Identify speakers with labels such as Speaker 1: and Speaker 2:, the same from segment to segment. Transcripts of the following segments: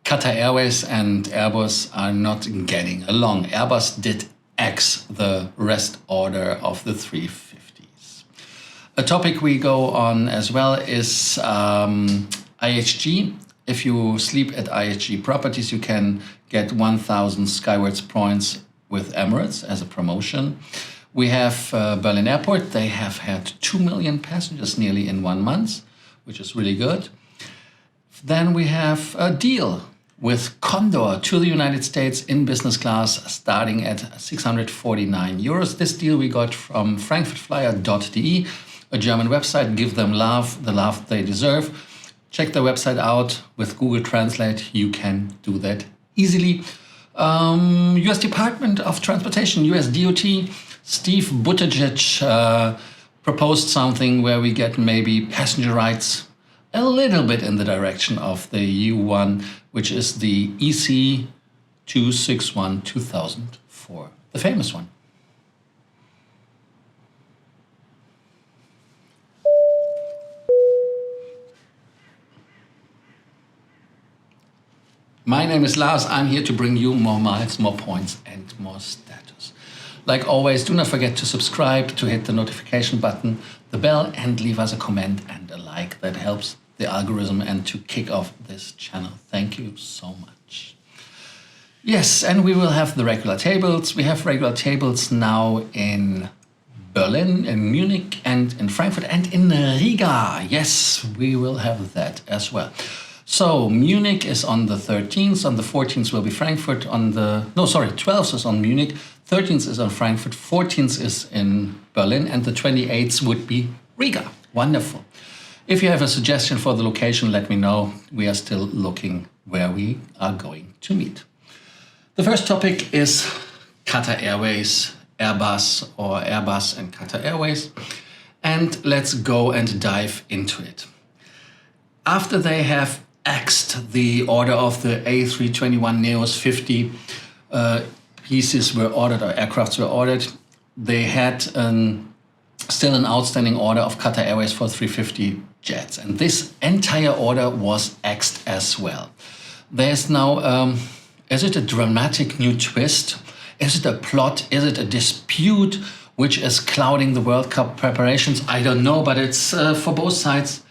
Speaker 1: Qatar Airways and Airbus are not getting along. Airbus did X the rest order of the 350s. A topic we go on as well is IHG. If you sleep at IHG properties, you can get 1,000 Skywards points with Emirates as a promotion. We have Berlin Airport. They have had 2 million passengers nearly in 1 month, which is really good. Then we have a deal with Condor to the United States in business class starting at 649 euros. This deal we got from frankfurtflyer.de, a German website. Give them love, the love they deserve. Check their website out with Google Translate. You can do that easily. US Department of Transportation, US DOT, Steve Buttigieg proposed something where we get maybe passenger rights a little bit in the direction of the U1, which is the EC 261 2004, the famous one. My name is Lars. I'm here to bring you more miles, more points, and more status. Like always, do not forget to subscribe, to hit the notification button, the bell, and leave us a comment and a like. That helps the algorithm and to kick off this channel. Thank you so much. Yes, and we will have the regular tables. We have regular tables now in Berlin, in Munich, and in Frankfurt, and in Riga. Yes, we will have that as well. So Munich is on the 13th, on the 14th will be Frankfurt, 12th is on Munich, 13th is on Frankfurt, 14th is in Berlin, and the 28th would be Riga. Wonderful. If you have a suggestion for the location, let me know. We are still looking where we are going to meet. The first topic is Qatar Airways, Airbus, or Airbus and Qatar Airways. And let's go and dive into it. After they have axed the order of the A321neos, 50 pieces were ordered, or aircrafts were ordered, they had still an outstanding order of Qatar Airways for 350 jets. And this entire order was axed as well. There's now, is it a dramatic new twist? Is it a plot? Is it a dispute which is clouding the World Cup preparations? I don't know, but it's for both sides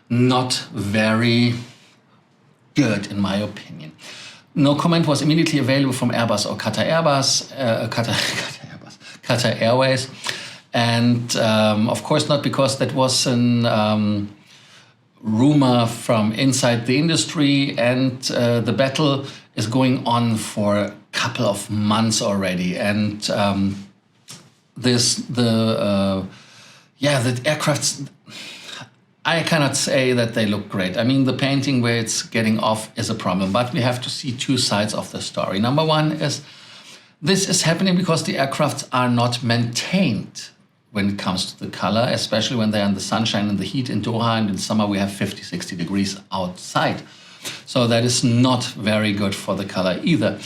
Speaker 1: not very good, in my opinion. No comment was immediately available from Airbus or Qatar Airways. And of course not, because that was an rumor from inside the industry, and the battle is going on for a couple of months already. And the aircrafts, I cannot say that they look great. I mean, the painting where it's getting off is a problem, but we have to see two sides of the story. Number one is this is happening because the aircrafts are not maintained when it comes to the color, especially when they're in the sunshine and the heat in Doha, and in summer we have 50, 60 degrees outside. So that is not very good for the color either.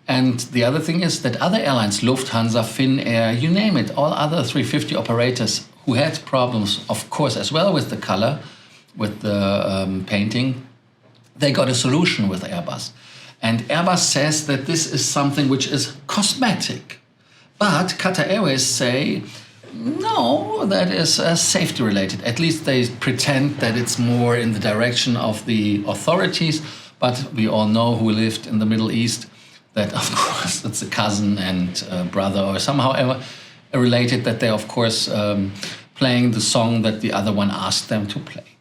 Speaker 1: And the other thing is that other airlines, Lufthansa, Finnair, you name it, all other 350 operators who had problems, of course, as well with the color, with the painting, they got a solution with Airbus. And Airbus says that this is something which is cosmetic. But Qatar Airways say, no, that is safety related. At least they pretend that it's more in the direction of the authorities. But we all know, who lived in the Middle East, that of course it's a cousin and brother or somehow related, that they're of course playing the song that the other one asked them to play.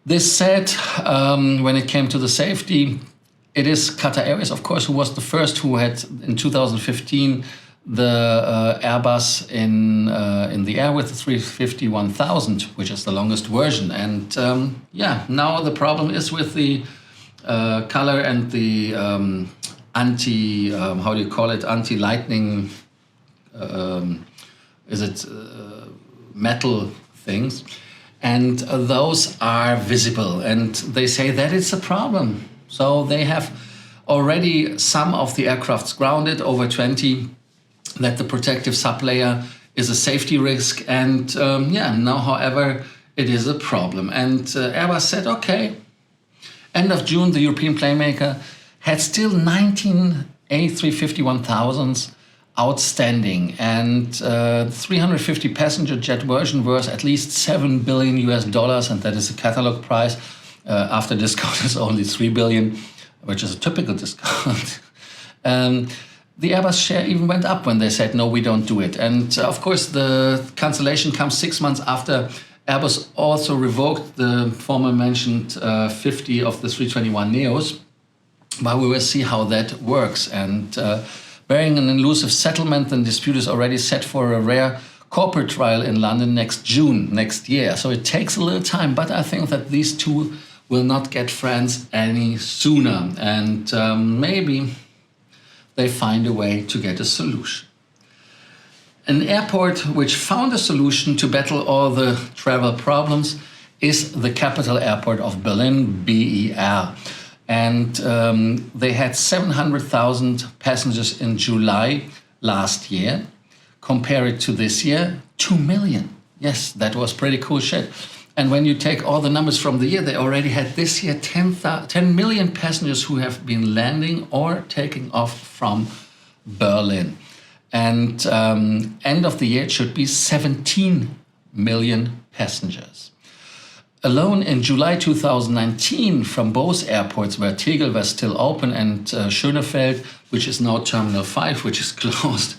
Speaker 1: This said, when it came to the safety, it is Qatar Airways, of course, who was the first who had, in 2015, the Airbus in the air with the 350-1000, which is the longest version. And now the problem is with the color and the anti-lightning, metal things. And those are visible, and they say that it's a problem. So they have already some of the aircrafts grounded, over 20, that the protective sublayer is a safety risk. And now, however, it is a problem. And Airbus said, okay, End of June, the European playmaker had still 19 A350-1000s outstanding, and 350 passenger jet version worth at least $7 billion, and that is a catalog price. After discount is only $3 billion, which is a typical discount. The Airbus share even went up when they said, no, we don't do it. And of course, the cancellation comes 6 months after Airbus also revoked the former mentioned 50 of the 321neos. But we will see how that works. And bearing an elusive settlement, the dispute is already set for a rare corporate trial in London next June, next year. So it takes a little time, but I think that these two will not get friends any sooner. And maybe they find a way to get a solution. An airport which found a solution to battle all the travel problems is the capital airport of Berlin, BER. And they had 700,000 passengers in July last year. Compare it to this year, 2 million. Yes, that was pretty cool shit. And when you take all the numbers from the year, they already had this year 10 million passengers who have been landing or taking off from Berlin. And end of the year, it should be 17 million passengers. Alone in July 2019, from both airports where Tegel was still open and Schönefeld, which is now Terminal 5, which is closed,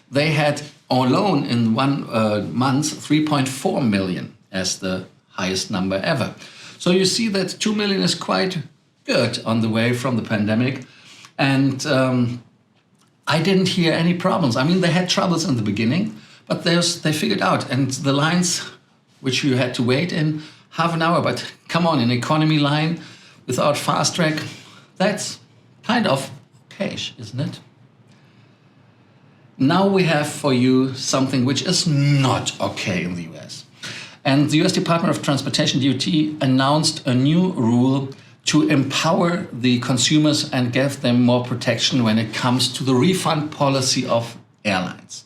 Speaker 1: they had alone in 1 month 3.4 million as the highest number ever. So you see that 2 million is quite good on the way from the pandemic. And I didn't hear any problems. I mean, they had troubles in the beginning, but they figured out. And the lines which you had to wait in half an hour, but come on, an economy line without fast track, that's kind of okay, isn't it? Now we have for you something which is not okay in the US. And the US Department of Transportation, DOT, announced a new rule to empower the consumers and give them more protection when it comes to the refund policy of airlines.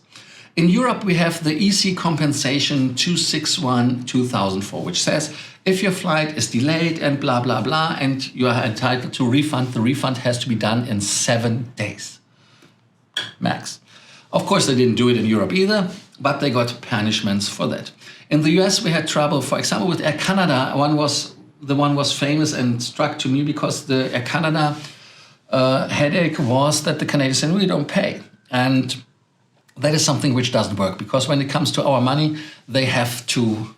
Speaker 1: In Europe, we have the EC compensation 261/2004, which says if your flight is delayed and blah, blah, blah, and you are entitled to refund, the refund has to be done in 7 days, max. Of course, they didn't do it in Europe either, but they got punishments for that. In the US, we had trouble, for example, with Air Canada. The one was famous and struck to me because the Air Canada headache was that the Canadians said, we don't pay. And that is something which doesn't work, because when it comes to our money, they have to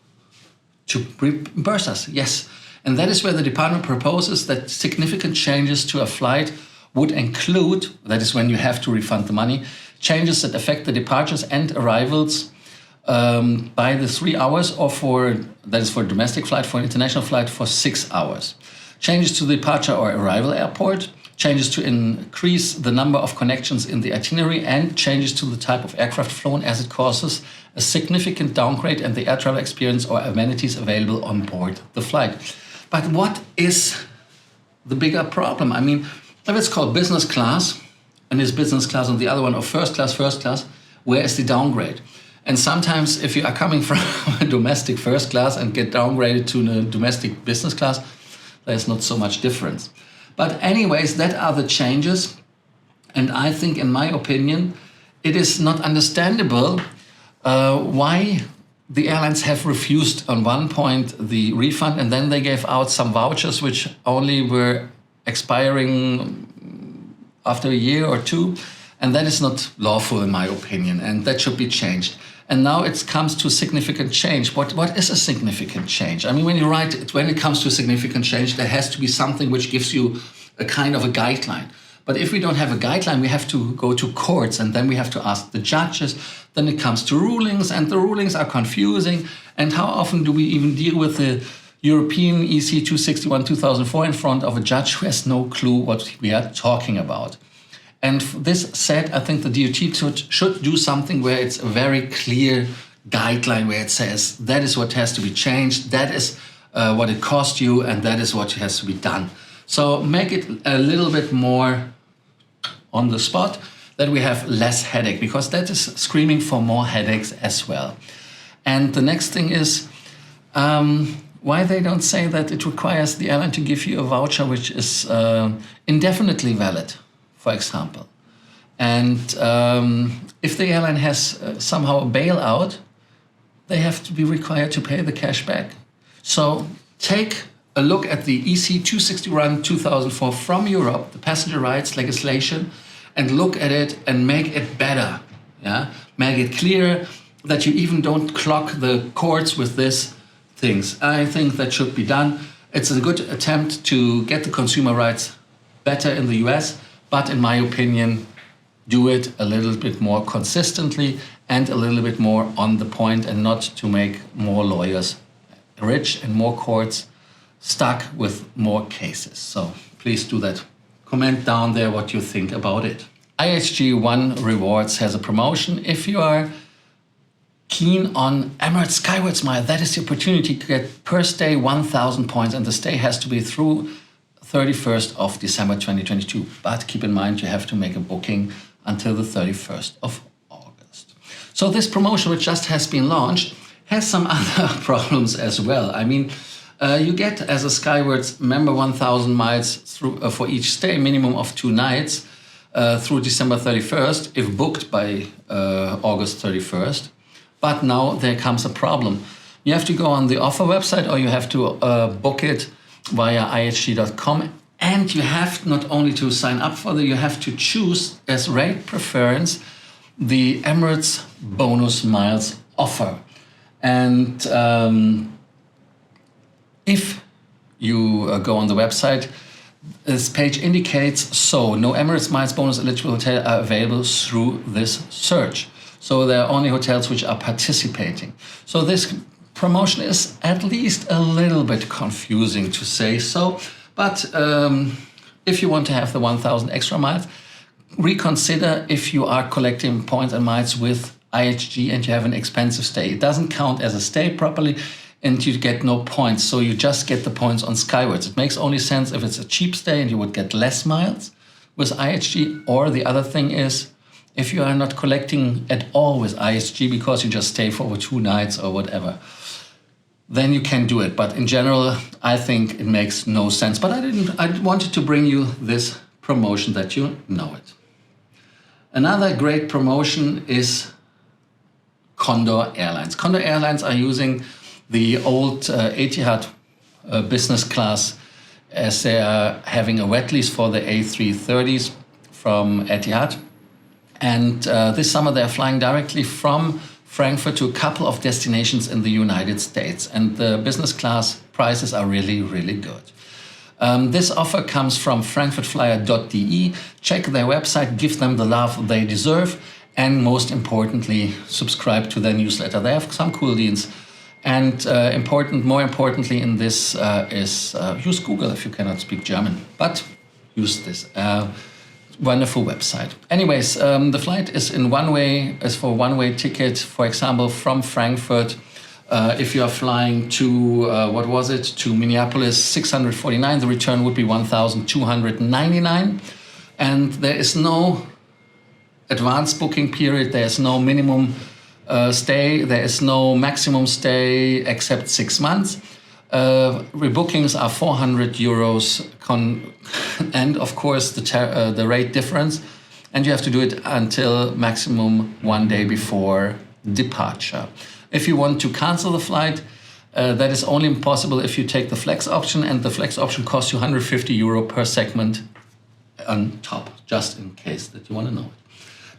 Speaker 1: reimburse us, yes. And that is where the department proposes that significant changes to a flight would include, that is when you have to refund the money, changes that affect the departures and arrivals by the 3 hours, or that is for a domestic flight, for an international flight for 6 hours. Changes to the departure or arrival airport, changes to increase the number of connections in the itinerary, and changes to the type of aircraft flown as it causes a significant downgrade in the air travel experience or amenities available on board the flight. But what is the bigger problem? I mean, if it's called business class, and is business class on the other one, or first class, where is the downgrade? And sometimes if you are coming from a domestic first class and get downgraded to a domestic business class, there's not so much difference. But anyways, that are the changes. And I think, in my opinion, it is not understandable why the airlines have refused on one point the refund, and then they gave out some vouchers which only were expiring after a year or two. And that is not lawful, in my opinion, and that should be changed. And now it comes to significant change. What is a significant change? I mean, when you write it, when it comes to significant change, there has to be something which gives you a kind of a guideline. But if we don't have a guideline, we have to go to courts, and then we have to ask the judges. Then it comes to rulings, and the rulings are confusing. And how often do we even deal with the European EC 261/2004 in front of a judge who has no clue what we are talking about? And this said, I think the DOT should do something where it's a very clear guideline, where it says that is what has to be changed, that is what it cost you, and that is what has to be done. So make it a little bit more on the spot, that we have less headache, because that is screaming for more headaches as well. And the next thing is, why they don't say that it requires the airline to give you a voucher which is indefinitely valid, for example. And if the airline has somehow a bailout, they have to be required to pay the cash back. So take a look at the EC 261 2004 from Europe, the passenger rights legislation, and look at it and make it better. Yeah, make it clear that you even don't clog the courts with these things. I think that should be done. It's a good attempt to get the consumer rights better in the US, but in my opinion, do it a little bit more consistently and a little bit more on the point, and not to make more lawyers rich and more courts stuck with more cases. So please do that. Comment down there what you think about it. IHG One Rewards has a promotion. If you are keen on Emirates Skywards Mile, that is the opportunity to get per stay 1,000 points, and the stay has to be through 31st of December 2022. But keep in mind, you have to make a booking until the 31st of August. So this promotion, which just has been launched, has some other problems as well. I mean, you get as a Skywards member 1,000 miles through for each stay, minimum of 2 nights through December 31st, if booked by August 31st. But now there comes a problem. You have to go on the offer website, or you have to book it via ihg.com. And you have not only to sign up for you have to choose as rate preference the Emirates Bonus Miles offer. And if you go on the website, this page indicates, so no Emirates Miles Bonus eligible hotel are available through this search. So there are only hotels which are participating. So this promotion is at least a little bit confusing, to say so. But if you want to have the 1,000 extra miles, reconsider if you are collecting points and miles with IHG and you have an expensive stay. It doesn't count as a stay properly, and you get no points. So you just get the points on Skywards. It makes only sense if it's a cheap stay and you would get less miles with IHG. Or the other thing is, if you are not collecting at all with IHG because you just stay for over 2 nights or whatever, then you can do it. But in general, I think it makes no sense. But I wanted to bring you this promotion that you know it. Another great promotion is Condor Airlines. Condor Airlines are using the old Etihad business class, as they are having a wet lease for the A330s from Etihad. And this summer they're flying directly from Frankfurt to a couple of destinations in the United States. And the business class prices are really, really good. This offer comes from frankfurtflyer.de. Check their website, give them the love they deserve, and most importantly, subscribe to their newsletter. They have some cool deals. And more importantly in this is use Google if you cannot speak German, but use this wonderful website. Anyways, the flight is in for one-way ticket, for example, from Frankfurt. If you are flying to, to Minneapolis, 649, the return would be 1,299. And there is no advanced booking period, there is no minimum stay, there is no maximum stay except 6 months. Rebookings are 400 euros, and of course the rate difference. And you have to do it until maximum 1 day before departure. If you want to cancel the flight, that is only possible if you take the flex option, and the flex option costs you 150 euro per segment on top, just in case that you want to know it.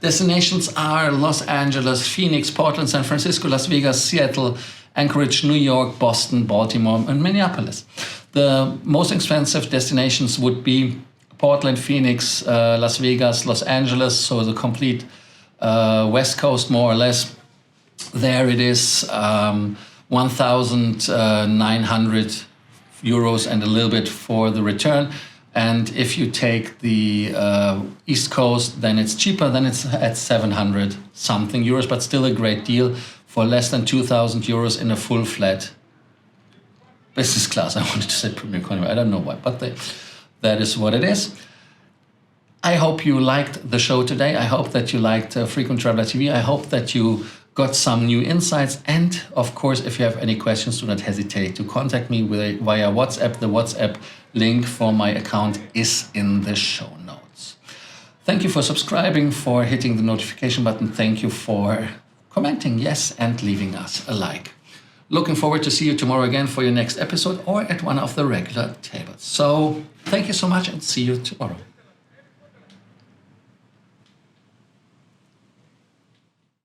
Speaker 1: Destinations are Los Angeles, Phoenix, Portland, San Francisco, Las Vegas, Seattle, Anchorage, New York, Boston, Baltimore, and Minneapolis. The most expensive destinations would be Portland, Phoenix, Las Vegas, Los Angeles, so the complete West Coast more or less. There it is 1,900 euros and a little bit for the return. And if you take the East Coast, then it's cheaper, then it's at 700 something euros, but still a great deal for less than 2,000 euros in a full flat business class. I wanted to say premium economy, I don't know why, but that is what it is. I hope you liked the show today. I hope that you liked Frequent Traveler TV. I hope that you got some new insights. And of course, if you have any questions, do not hesitate to contact me via WhatsApp. The WhatsApp link for my account is in the show notes. Thank you for subscribing, for hitting the notification button. Thank you for commenting, yes, and leaving us a like. Looking forward to see you tomorrow again for your next episode or at one of the regular tables. So thank you so much and see you tomorrow.